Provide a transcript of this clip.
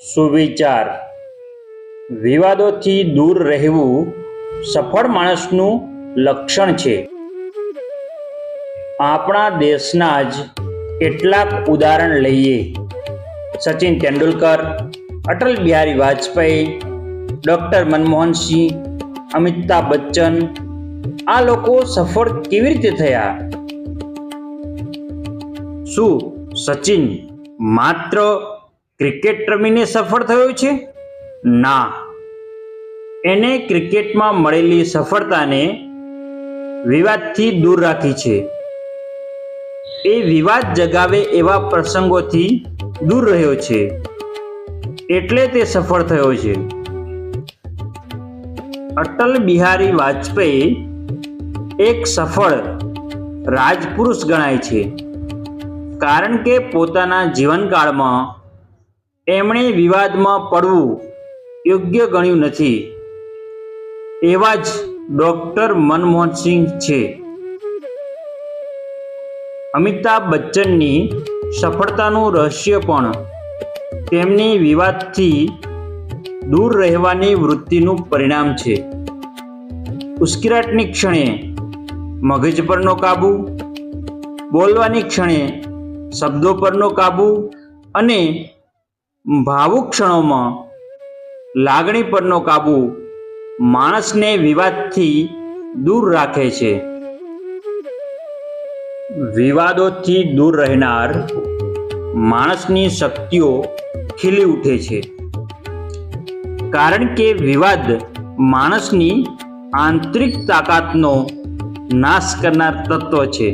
સુવિચાર. વિવાદોથી દૂર રહેવું સફળ માણસનું લક્ષણ છે. આપણા દેશના જ કેટલાક ઉદાહરણ લઈએ. સચિન તેંડુલકર, અટલ બિહારી વાજપેયી, ડૉક્ટર મનમોહન સિંહ, અમિતાભ બચ્ચન. આ લોકો સફળ કેવી રીતે થયા? શું સચિન માત્ર ક્રિકેટ રમીને સફળ થયો છે? ના, એને ક્રિકેટમાં મળેલી સફળતાને વિવાદથી દૂર રાખી છે. એ વિવાદ જગાવે એવા પ્રસંગોથી દૂર રહ્યો છે, એટલે તે સફળ થયો છે. અટલ બિહારી વાજપેયી એક સફળ રાજપુરુષ ગણાય છે, કારણ કે પોતાના જીવનકાળમાં એમણે વિવાદમાં પડવું યોગ્ય ગણ્યું નથી. એવા જ ડૉક્ટર મનમોહન સિંહ છે. અમિતાભ બચ્ચનની સફળતાનું રહસ્ય પણ તેમની વિવાદથી દૂર રહેવાની વૃત્તિનું પરિણામ છે. ઉશ્કેરાટની ક્ષણે મગજ પરનો કાબૂ, બોલવાની ક્ષણે શબ્દો પરનો કાબૂ અને ભાવુક ક્ષણોમાં લાગણી પરનો કાબૂ માણસને વિવાદથી દૂર રાખે છે. વિવાદોથી દૂર રહેનાર માણસની શક્તિઓ ખીલી ઉઠે છે, કારણ કે વિવાદ માણસની આંતરિક તાકાતનો નાશ કરનાર તત્વ છે.